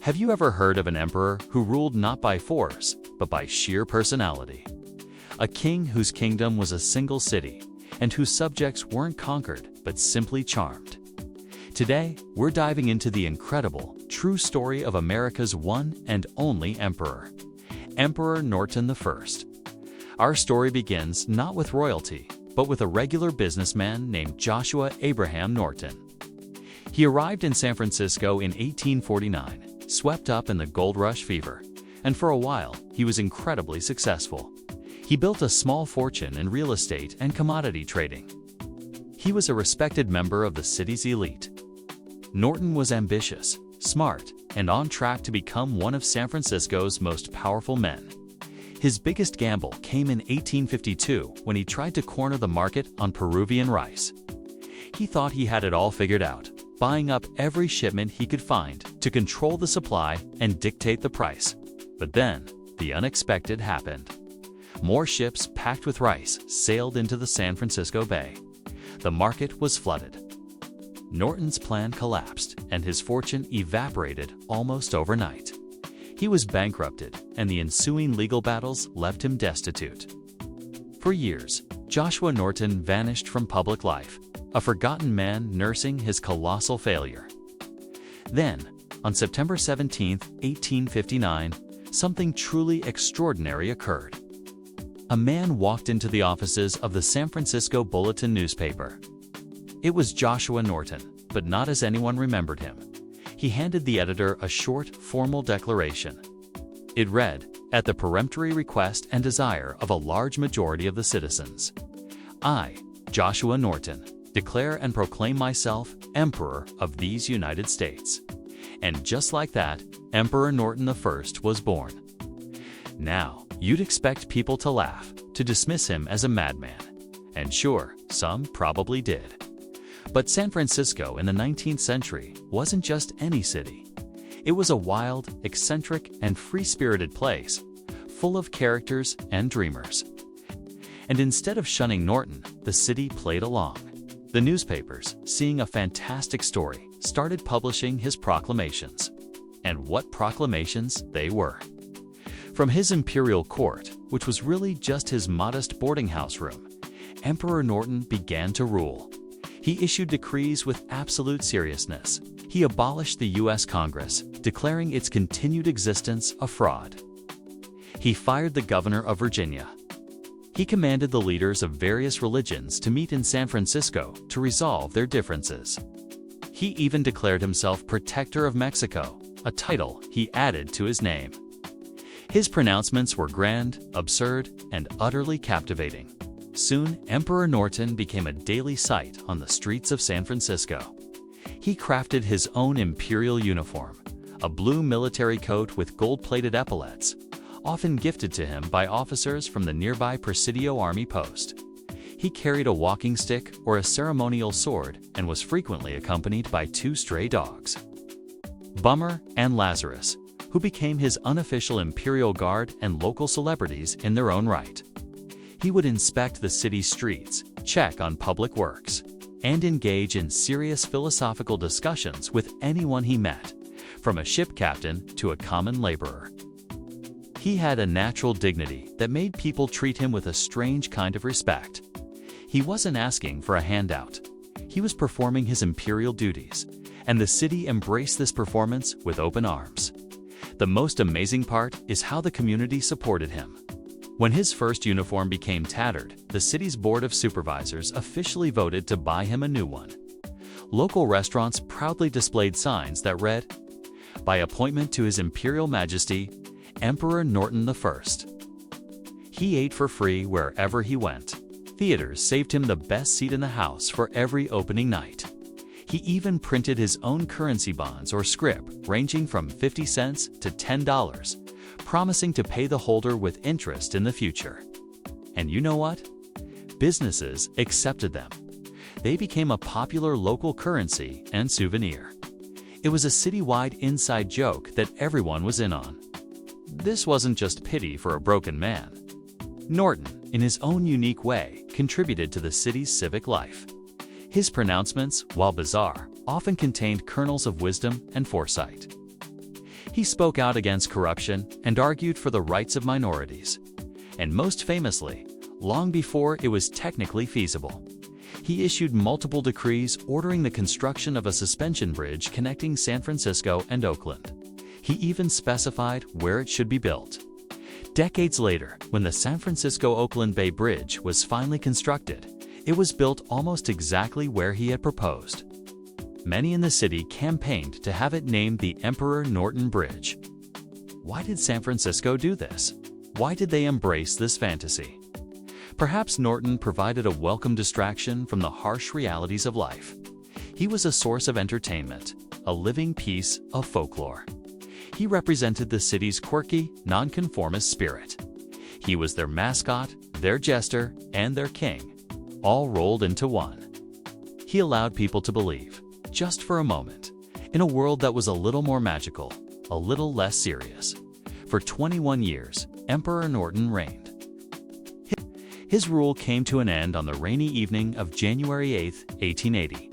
Have you ever heard of an emperor who ruled not by force, but by sheer personality? A king whose kingdom was a single city, and whose subjects weren't conquered, but simply charmed. Today, we're diving into the incredible, true story of America's one and only emperor, Emperor Norton I. Our story begins not with royalty, but with a regular businessman named Joshua Abraham Norton. He arrived in San Francisco in 1849, swept up in the gold rush fever, and for a while, he was incredibly successful. He built a small fortune in real estate and commodity trading. He was a respected member of the city's elite. Norton was ambitious, smart, and on track to become one of San Francisco's most powerful men. His biggest gamble came in 1852 when he tried to corner the market on Peruvian rice. He thought he had it all figured out, buying up every shipment he could find to control the supply and dictate the price. But then, the unexpected happened. More ships packed with rice sailed into the San Francisco Bay. The market was flooded. Norton's plan collapsed, and his fortune evaporated almost overnight. He was bankrupted, and the ensuing legal battles left him destitute. For years, Joshua Norton vanished from public life, a forgotten man nursing his colossal failure. Then, on September 17, 1859, something truly extraordinary occurred. A man walked into the offices of the San Francisco Bulletin newspaper. It was Joshua Norton, but not as anyone remembered him. He handed the editor a short, formal declaration. It read, "At the peremptory request and desire of a large majority of the citizens, I, Joshua Norton, declare and proclaim myself Emperor of these United States." And just like that, Emperor Norton I was born. Now, you'd expect people to laugh, to dismiss him as a madman. And sure, some probably did. But San Francisco in the 19th century wasn't just any city. It was a wild, eccentric, and free-spirited place, full of characters and dreamers. And instead of shunning Norton, the city played along. The newspapers, seeing a fantastic story, started publishing his proclamations. And what proclamations they were. From his imperial court, which was really just his modest boarding house room, Emperor Norton began to rule. He issued decrees with absolute seriousness. He abolished the U.S. Congress, declaring its continued existence a fraud. He fired the governor of Virginia. He commanded the leaders of various religions to meet in San Francisco to resolve their differences. He even declared himself Protector of Mexico, a title he added to his name. His pronouncements were grand, absurd, and utterly captivating. Soon, Emperor Norton became a daily sight on the streets of San Francisco. He crafted his own imperial uniform, a blue military coat with gold-plated epaulets, often gifted to him by officers from the nearby Presidio Army post. He carried a walking stick or a ceremonial sword and was frequently accompanied by two stray dogs, Bummer and Lazarus, who became his unofficial imperial guard and local celebrities in their own right. He would inspect the city's streets, check on public works, and engage in serious philosophical discussions with anyone he met, from a ship captain to a common laborer. He had a natural dignity that made people treat him with a strange kind of respect. He wasn't asking for a handout. He was performing his imperial duties, and the city embraced this performance with open arms. The most amazing part is how the community supported him. When his first uniform became tattered, the city's Board of Supervisors officially voted to buy him a new one. Local restaurants proudly displayed signs that read, "By appointment to His Imperial Majesty, Emperor Norton I." He ate for free wherever he went. Theaters saved him the best seat in the house for every opening night. He even printed his own currency bonds or scrip ranging from 50 cents to $10, promising to pay the holder with interest in the future. And you know what? Businesses accepted them. They became a popular local currency and souvenir. It was a citywide inside joke that everyone was in on. This wasn't just pity for a broken man. Norton, in his own unique way, contributed to the city's civic life. His pronouncements, while bizarre, often contained kernels of wisdom and foresight. He spoke out against corruption and argued for the rights of minorities. And most famously, long before it was technically feasible, he issued multiple decrees ordering the construction of a suspension bridge connecting San Francisco and Oakland. He even specified where it should be built. Decades later, when the San Francisco-Oakland Bay Bridge was finally constructed, it was built almost exactly where he had proposed. Many in the city campaigned to have it named the Emperor Norton Bridge. Why did San Francisco do this? Why did they embrace this fantasy? Perhaps Norton provided a welcome distraction from the harsh realities of life. He was a source of entertainment, a living piece of folklore. He represented the city's quirky, nonconformist spirit. He was their mascot, their jester, and their king, all rolled into one. He allowed people to believe, just for a moment, in a world that was a little more magical, a little less serious. For 21 years, Emperor Norton reigned. His rule came to an end on the rainy evening of January 8, 1880.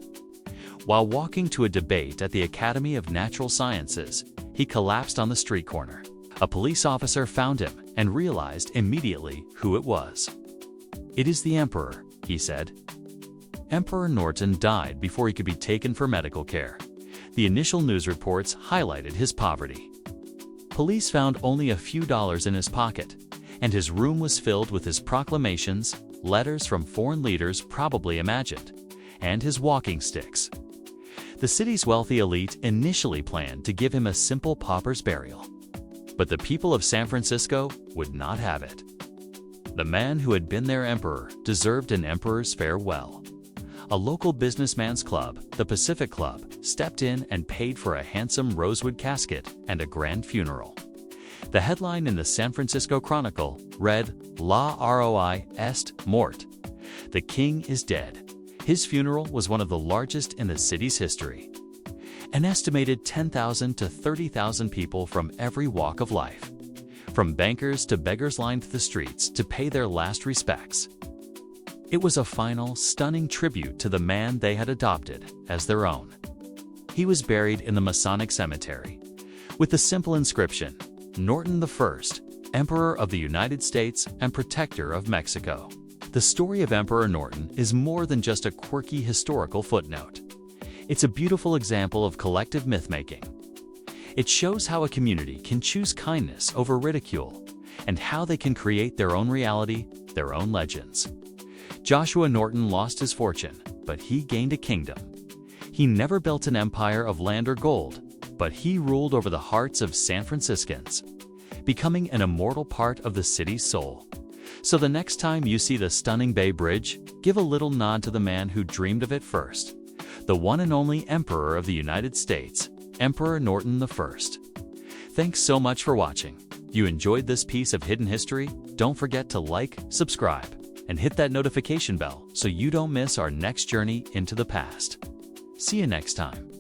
While walking to a debate at the Academy of Natural Sciences, he collapsed on the street corner. A police officer found him and realized immediately who it was. "It is the Emperor," he said. Emperor Norton died before he could be taken for medical care. The initial news reports highlighted his poverty. Police found only a few dollars in his pocket, and his room was filled with his proclamations, letters from foreign leaders probably imagined, and his walking sticks. The city's wealthy elite initially planned to give him a simple pauper's burial. But the people of San Francisco would not have it. The man who had been their emperor deserved an emperor's farewell. A local businessman's club, the Pacific Club, stepped in and paid for a handsome rosewood casket and a grand funeral. The headline in the San Francisco Chronicle read, "La Roi est mort." The king is dead. His funeral was one of the largest in the city's history. An estimated 10,000 to 30,000 people from every walk of life, from bankers to beggars lined the streets to pay their last respects. It was a final, stunning tribute to the man they had adopted as their own. He was buried in the Masonic Cemetery with the simple inscription, "Norton I, Emperor of the United States and Protector of Mexico." The story of Emperor Norton is more than just a quirky historical footnote. It's a beautiful example of collective myth-making. It shows how a community can choose kindness over ridicule, and how they can create their own reality, their own legends. Joshua Norton lost his fortune, but he gained a kingdom. He never built an empire of land or gold, but he ruled over the hearts of San Franciscans, becoming an immortal part of the city's soul. So the next time you see the stunning Bay Bridge, give a little nod to the man who dreamed of it first, the one and only Emperor of the United States, Emperor Norton I. Thanks so much for watching. If you enjoyed this piece of hidden history, don't forget to like, subscribe, and hit that notification bell so you don't miss our next journey into the past. See you next time.